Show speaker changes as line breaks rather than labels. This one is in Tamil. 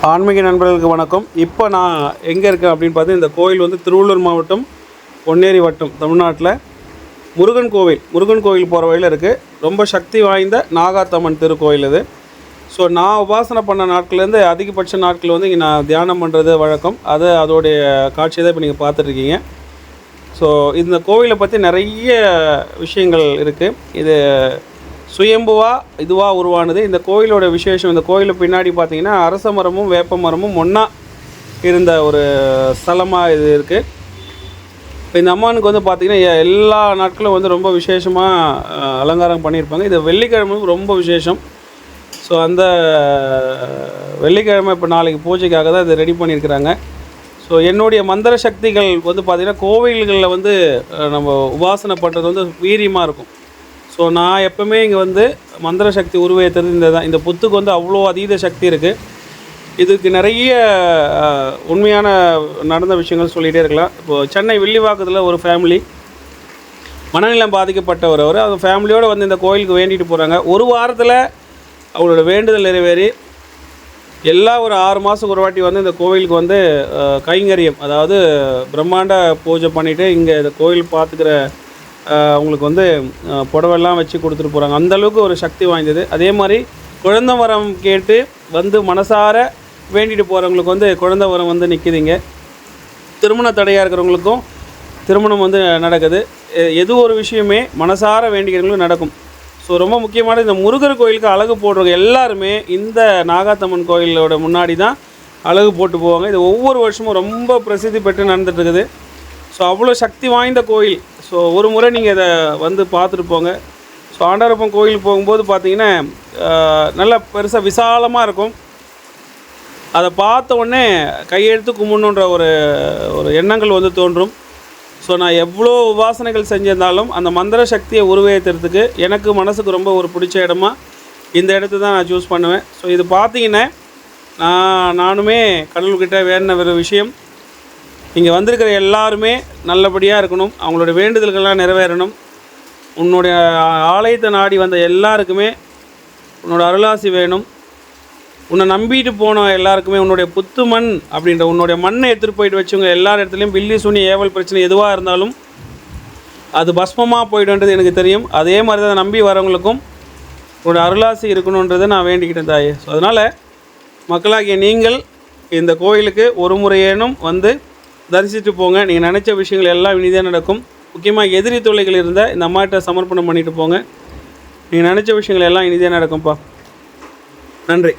ஆன்மீக நண்பர்களுக்கு வணக்கம். இப்போ நான் எங்கே இருக்கேன் அப்படின்னு பார்த்து, இந்த கோயில் வந்து திருவள்ளூர் மாவட்டம் பொன்னேரி வட்டம் தமிழ்நாட்டில் முருகன் கோவில் போகிற வழியில் இருக்குது. ரொம்ப சக்தி வாய்ந்த நாகாத்தம்மன் திருக்கோயில் இது. ஸோ நான் உபாசனை பண்ண நாட்கள்லேருந்து அதிகபட்ச நாட்கள் வந்து இங்கே நான் தியானம் பண்ணுறது வழக்கம். அதோடைய காட்சியை தான் இப்போ நீங்கள் பார்த்துட்ருக்கீங்க. ஸோ இந்த கோவிலை பற்றி நிறைய விஷயங்கள் இருக்குது. இது இதுவாக உருவானது. இந்த கோயிலோட விசேஷம், இந்த கோயிலுக்கு பின்னாடி பார்த்திங்கன்னா அரச மரமும் வேப்ப மரமும் ஒன்றா இருந்த ஒரு ஸ்தலமாக இது இருக்குது. இப்போ இந்த அம்மனுக்கு வந்து பார்த்திங்கன்னா எல்லா நாட்களும் வந்து ரொம்ப விசேஷமாக அலங்காரம் பண்ணியிருப்பாங்க. இது வெள்ளிக்கிழமை ரொம்ப விசேஷம். ஸோ அந்த வெள்ளிக்கிழமை இப்போ நாளைக்கு பூஜைக்காக தான் இதை ரெடி பண்ணியிருக்கிறாங்க. ஸோ என்னுடைய மந்திர சக்திகள் வந்து பார்த்திங்கன்னா கோவில்களில் வந்து நம்ம உபாசனை பண்ணுறது வந்து வீரியமாக இருக்கும். ஸோ நான் எப்போவுமே இங்கே வந்து மந்திர சக்தி உருவேற்றுறது இந்த புத்துக்கு வந்து அவ்வளோ அதீத சக்தி இருக்குது. இதுக்கு நிறைய உண்மையான நடந்த விஷயங்கள் சொல்லிகிட்டே இருக்கலாம். இப்போது சென்னை வில்லிவாக்கத்தில் ஒரு ஃபேமிலி மனநிலம் பாதிக்கப்பட்டவர். அந்த ஃபேமிலியோடு வந்து இந்த கோயிலுக்கு வேண்டிட்டு போகிறாங்க. ஒரு வாரத்தில் அவங்களோட வேண்டுதல் நிறைவேறி ஒரு 6 மாதத்துக்கு ஒரு வாட்டி வந்து இந்த கோவிலுக்கு வந்து கைங்கரியம், அதாவது பிரம்மாண்ட பூஜை பண்ணிவிட்டு இங்கே இந்த கோயில் பார்த்துக்கிற அவங்களுக்கு வந்து புடவெல்லாம் வச்சு கொடுத்துட்டு போகிறாங்க. அந்தளவுக்கு ஒரு சக்தி வாய்ந்தது. அதே மாதிரி குழந்தை வரம் கேட்டு வந்து மனசார வேண்டிட்டு போகிறவங்களுக்கு வந்து குழந்தை வரம் வந்து நிற்கிதுங்க. திருமண தடையாக இருக்கிறவங்களுக்கும் திருமணம் வந்து நடக்குது. எது ஒரு விஷயமே மனசார வேண்டிக்கிறவங்களும் நடக்கும். ஸோ ரொம்ப முக்கியமான இந்த முருகர் கோயிலுக்கு அழகு போடுறவங்க எல்லாருமே இந்த நாகாத்தம்மன் கோயிலோட முன்னாடி தான் அழகு போட்டு போவாங்க. இது ஒவ்வொரு வருஷமும் ரொம்ப பிரசித்தி பெற்று நடந்துகிட்ருக்குது. ஸோ அவ்வளோ சக்தி வாய்ந்த கோயில். ஸோ ஒரு முறை நீங்கள் இதை வந்து பார்த்துட்டு போங்க. ஸோ ஆண்டாரப்பன் கோயிலுக்கு போகும்போது பார்த்தீங்கன்னா நல்லா பெருசாக விசாலமாக இருக்கும். அதை பார்த்த உடனே கையெழுத்து கும்பிடணுன்ற ஒரு எண்ணங்கள் வந்து தோன்றும். ஸோ நான் எவ்வளோ உபாசனைகள் செஞ்சிருந்தாலும் அந்த மந்திர சக்தியை உருவேற்றுறதுக்கு எனக்கு மனசுக்கு ரொம்ப ஒரு பிடிச்ச இடமா இந்த இடத்த தான் நான் சூஸ் பண்ணுவேன். ஸோ இது பார்த்தீங்கன்னா நானுமே கடவுள்கிட்ட வேண்டின ஒரு விஷயம், இங்கே வந்திருக்கிற எல்லாருமே நல்லபடியாக இருக்கணும், அவங்களோட வேண்டுதல்கள்லாம் நிறைவேறணும். உன்னுடைய ஆலயத்தை நாடி வந்த எல்லாருக்குமே உன்னோட அருளாசி வேணும். உன்னை நம்பிட்டு போன எல்லாருக்குமே உன்னுடைய புத்து மண் அப்படின்ற உன்னுடைய மண்ணை எடுத்துகிட்டு போயிட்டு வச்சுங்க. எல்லா இடத்துலையும் பில்லி சூனி ஏவல் பிரச்சனை எதுவாக இருந்தாலும் அது பஸ்மமாக போய்டுன்றது எனக்கு தெரியும். அதே மாதிரி தான் நம்பி வரவங்களுக்கும் உன்னோட அருளாசி இருக்கணுன்றதை நான் வேண்டிக்கிட்டேன் தாயே. ஸோ அதனால் மக்களாகிய நீங்கள் இந்த கோயிலுக்கு ஒரு முறையேனும் வந்து தரிசித்து போங்க. நீங்கள் நினச்ச விஷயங்கள் எல்லாம் இனிதாக நடக்கும். முக்கியமாக எதிரி தொல்லைகள் இருந்தால் இந்த அம்மாட்ட சமர்ப்பணம் பண்ணிவிட்டு போங்க. நீங்கள் நினச்ச விஷயங்கள் எல்லாம் இனிதாக நடக்கும்ப்பா. நன்றி.